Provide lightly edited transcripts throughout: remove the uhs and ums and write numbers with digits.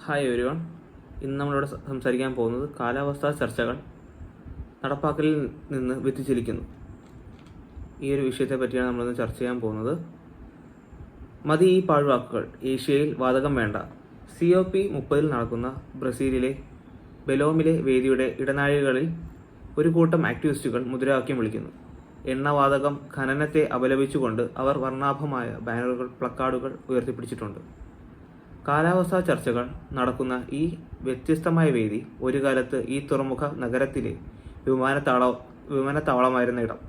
Hi everyone. ഇന്ന് നമ്മളിവിടെ സംസാരിക്കാൻ പോകുന്നത് കാലാവസ്ഥാ ചർച്ചകൾ നടപ്പാക്കലിൽ നിന്ന് വ്യതിചലിക്കുന്നു. ഈ ഒരു വിഷയത്തെ പറ്റിയാണ് നമ്മളിന്ന് ചർച്ച ചെയ്യാൻ പോകുന്നത്. മതി ഈ പാഴ്വാക്കുകൾ, ഏഷ്യയിൽ വാതകം വേണ്ട. COP30 നടക്കുന്ന ബ്രസീലിലെ ബെലോമിലെ വേദിയുടെ ഇടനാഴികളിൽ ഒരു കൂട്ടം ആക്ടിവിസ്റ്റുകൾ മുദ്രാവാക്യം വിളിക്കുന്നു. എണ്ണവാതകം ഖനനത്തെ അപലപിച്ചുകൊണ്ട് അവർ വർണ്ണാഭമായ ബാനറുകൾ, പ്ലക്കാർഡുകൾ ഉയർത്തിപ്പിടിച്ചിട്ടുണ്ട്. കാലാവസ്ഥാ ചർച്ചകൾ നടക്കുന്ന ഈ വ്യത്യസ്തമായ വേദി ഒരു കാലത്ത് ഈ തുറമുഖ നഗരത്തിലെ വിമാനത്താവളമായിരുന്ന ഇടം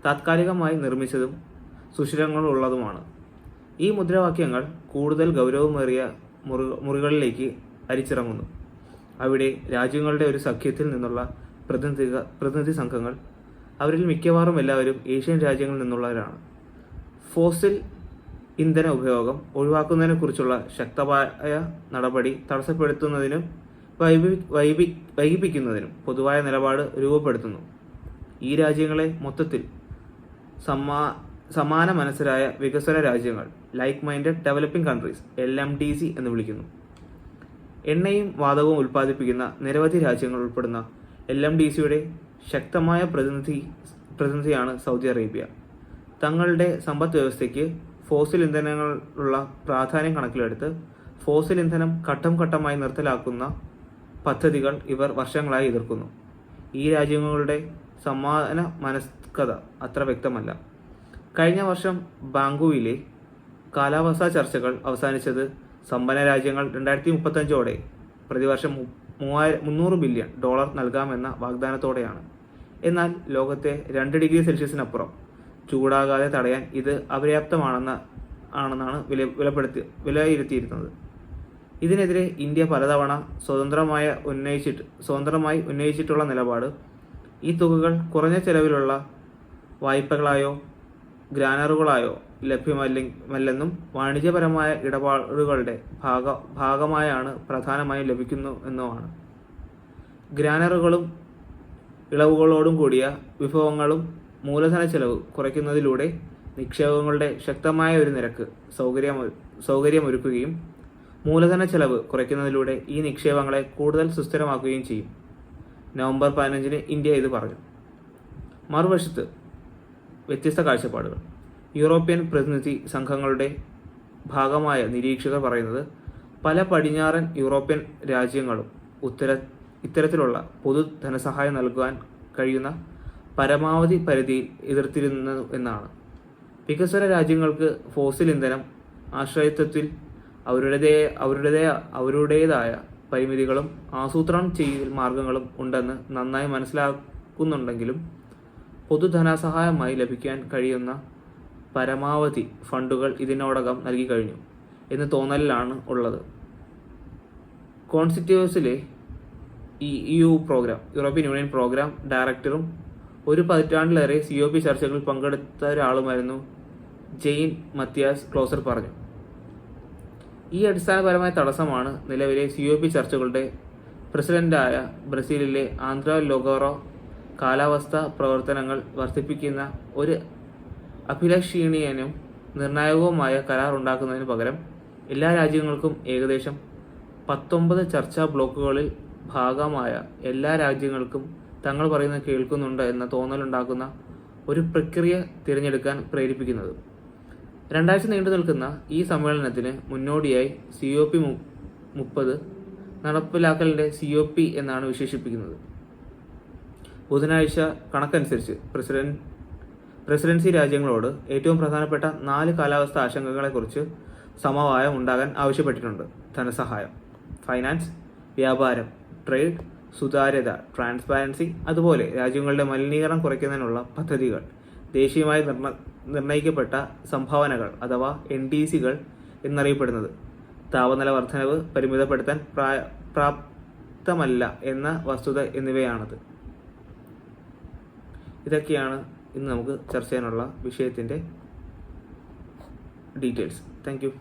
താത്കാലികമായി നിർമ്മിച്ചതും സുഷിരങ്ങളുള്ളതുമാണ്. ഈ മുദ്രാവാക്യങ്ങൾ കൂടുതൽ ഗൗരവമേറിയ മുറികളിലേക്ക് അരിച്ചിറങ്ങുന്നു. അവിടെ രാജ്യങ്ങളുടെ ഒരു സഖ്യത്തിൽ നിന്നുള്ള പ്രതിനിധി സംഘങ്ങൾ, അവരിൽ മിക്കവാറും എല്ലാവരും ഏഷ്യൻ രാജ്യങ്ങളിൽ നിന്നുള്ളവരാണ്, ഫോസിൽ ഇന്ധന ഉപയോഗം ഒഴിവാക്കുന്നതിനെക്കുറിച്ചുള്ള ശക്തമായ നടപടി തടസ്സപ്പെടുത്തുന്നതിനും വൈകിപ്പിക്കുന്നതിനും പൊതുവായ നിലപാട് രൂപപ്പെടുത്തുന്നു. ഈ രാജ്യങ്ങളെ മൊത്തത്തിൽ സമാന മനസ്സരായ വികസ്വര രാജ്യങ്ങൾ, like minded developing countries, LMDC എന്ന് വിളിക്കുന്നു. എണ്ണയും വാതകവും ഉൽപ്പാദിപ്പിക്കുന്ന നിരവധി രാജ്യങ്ങൾ ഉൾപ്പെടുന്ന LMDCയുടെ ശക്തമായ പ്രതിനിധിയാണ് സൗദി അറേബ്യ. തങ്ങളുടെ സമ്പദ് വ്യവസ്ഥയ്ക്ക് ഫോസിൽ ഇന്ധനങ്ങളുള്ള പ്രാധാന്യം കണക്കിലെടുത്ത് ഫോസിൽ ഇന്ധനം ഘട്ടം ഘട്ടമായി നിർത്തലാക്കുന്ന പദ്ധതികൾ ഇവർ വർഷങ്ങളായി എതിർക്കുന്നു. ഈ രാജ്യങ്ങളുടെ സമാന മനസ്കത അത്ര വ്യക്തമല്ല. കഴിഞ്ഞ വർഷം ബാങ്കുവിലെ കാലാവസ്ഥാ ചർച്ചകൾ അവസാനിച്ചത് സമ്പന്ന രാജ്യങ്ങൾ 2035 പ്രതിവർഷം $300 ബില്യൺ നൽകാമെന്ന വാഗ്ദാനത്തോടെയാണ്. എന്നാൽ ലോകത്തെ 2 ഡിഗ്രി സെൽഷ്യസിനപ്പുറം ചൂടാകാതെ തടയാൻ ഇത് അപര്യാപ്തമാണെന്നാണ് വിലയിരുത്തിയിരുന്നത്. ഇതിനെതിരെ ഇന്ത്യ പലതവണ സ്വതന്ത്രമായി ഉന്നയിച്ചിട്ടുള്ള നിലപാട് ഈ തുകകൾ കുറഞ്ഞ ചെലവിലുള്ള വായ്പകളായോ ഗ്രാനറുകളായോ ലഭ്യമല്ലെന്നും വാണിജ്യപരമായ ഇടപാടുകളുടെ ഭാഗമായാണ് പ്രധാനമായും ലഭിക്കുന്നു എന്നുമാണ്. ഗ്രാനറുകളും ഇളവുകളോടും കൂടിയ വിഭവങ്ങളും മൂലധന ചെലവ് കുറയ്ക്കുന്നതിലൂടെ നിക്ഷേപങ്ങളുടെ ശക്തമായ ഒരു നിരക്ക് സൗകര്യമൊരുക്കുകയും മൂലധന ചെലവ് കുറയ്ക്കുന്നതിലൂടെ ഈ നിക്ഷേപങ്ങളെ കൂടുതൽ സുസ്ഥിരമാക്കുകയും ചെയ്യും. നവംബർ 15 ഇന്ത്യ ഇത് പറഞ്ഞു. മറുവശത്ത് വ്യത്യസ്ത കാഴ്ചപ്പാടുകൾ. യൂറോപ്യൻ പ്രതിനിധി സംഘങ്ങളുടെ ഭാഗമായ നിരീക്ഷകർ പറയുന്നത് പല പടിഞ്ഞാറൻ യൂറോപ്യൻ രാജ്യങ്ങളും ഇത്തരത്തിലുള്ള പൊതു ധനസഹായം നൽകാൻ കഴിയുന്ന പരമാവധി പരിധിയിൽ എതിർത്തിരുന്നു എന്നാണ്. വികസ്വര രാജ്യങ്ങൾക്ക് ഫോസിൽ ഇന്ധനം ആശ്രയത്വത്തിൽ അവരുടേതായ പരിമിതികളും ആസൂത്രണം ചെയ്യൽ മാർഗങ്ങളും ഉണ്ടെന്ന് നന്നായി മനസ്സിലാക്കുന്നുണ്ടെങ്കിലും പൊതുധനസഹായമായി ലഭിക്കാൻ കഴിയുന്ന പരമാവധി ഫണ്ടുകൾ ഇതിനോടകം നൽകി കഴിഞ്ഞു എന്ന് തോന്നലിലാണ് ഉള്ളത്. കോൺസ്റ്റിറ്റ്യൂസിലെ യൂറോപ്യൻ യൂണിയൻ പ്രോഗ്രാം ഡയറക്ടറും ഒരു പതിറ്റാണ്ടിലേറെ COP ചർച്ചകളിൽ പങ്കെടുത്ത ഒരാളുമായിരുന്നു ജെയിൻ മത്തിയാസ് ക്ലോസർ പറഞ്ഞു. ഈ അടിസ്ഥാനപരമായ തടസ്സമാണ് നിലവിലെ COP ചർച്ചകളുടെ പ്രസിഡന്റായ ബ്രസീലിലെ ആന്ദ്രേ ലോഗോറോ കാലാവസ്ഥാ പ്രവർത്തനങ്ങൾ വർദ്ധിപ്പിക്കുന്ന ഒരു അഭിലഷണീയനും നിർണായകവുമായ കരാർ ഉണ്ടാക്കുന്നതിന് പകരം എല്ലാ രാജ്യങ്ങൾക്കും ഏകദേശം 19 ചർച്ചാ ബ്ലോക്കുകളിൽ ഭാഗമായ എല്ലാ രാജ്യങ്ങൾക്കും തങ്ങൾ പറയുന്നത് കേൾക്കുന്നുണ്ട് എന്ന തോന്നലുണ്ടാക്കുന്ന ഒരു പ്രക്രിയ തിരഞ്ഞെടുക്കാൻ പ്രേരിപ്പിക്കുന്നത്. 2 ആഴ്ച നീണ്ടു നിൽക്കുന്ന ഈ സമ്മേളനത്തിന് മുന്നോടിയായി COP30 നടപ്പിലാക്കലിന്റെ COP എന്നാണ് വിശേഷിപ്പിക്കുന്നത്. ബുധനാഴ്ച കണക്കനുസരിച്ച് പ്രസിഡൻസി രാജ്യങ്ങളോട് ഏറ്റവും പ്രധാനപ്പെട്ട 4 കാലാവസ്ഥാ ആശങ്കകളെക്കുറിച്ച് സമവായം ഉണ്ടാകാൻ ആവശ്യപ്പെട്ടിട്ടുണ്ട്. ധനസഹായം, ഫൈനാൻസ്, വ്യാപാരം, ട്രേഡ്, സുതാര്യത, ട്രാൻസ്പാരൻസി, അതുപോലെ രാജ്യങ്ങളുടെ മലിനീകരണം കുറയ്ക്കുന്നതിനുള്ള പദ്ധതികൾ, ദേശീയമായി നിർണയിക്കപ്പെട്ട സംഭാവനകൾ അഥവാ NDCകൾ എന്നറിയപ്പെടുന്നത്, താപനില വർധനവ് പരിമിതപ്പെടുത്താൻ പ്രാപ്തമല്ല എന്ന വസ്തുത എന്നിവയാണത്. ഇതൊക്കെയാണ് ഇന്ന് നമുക്ക് ചർച്ച ചെയ്യാനുള്ള വിഷയത്തിൻ്റെ ഡീറ്റെയിൽസ്. Thank you.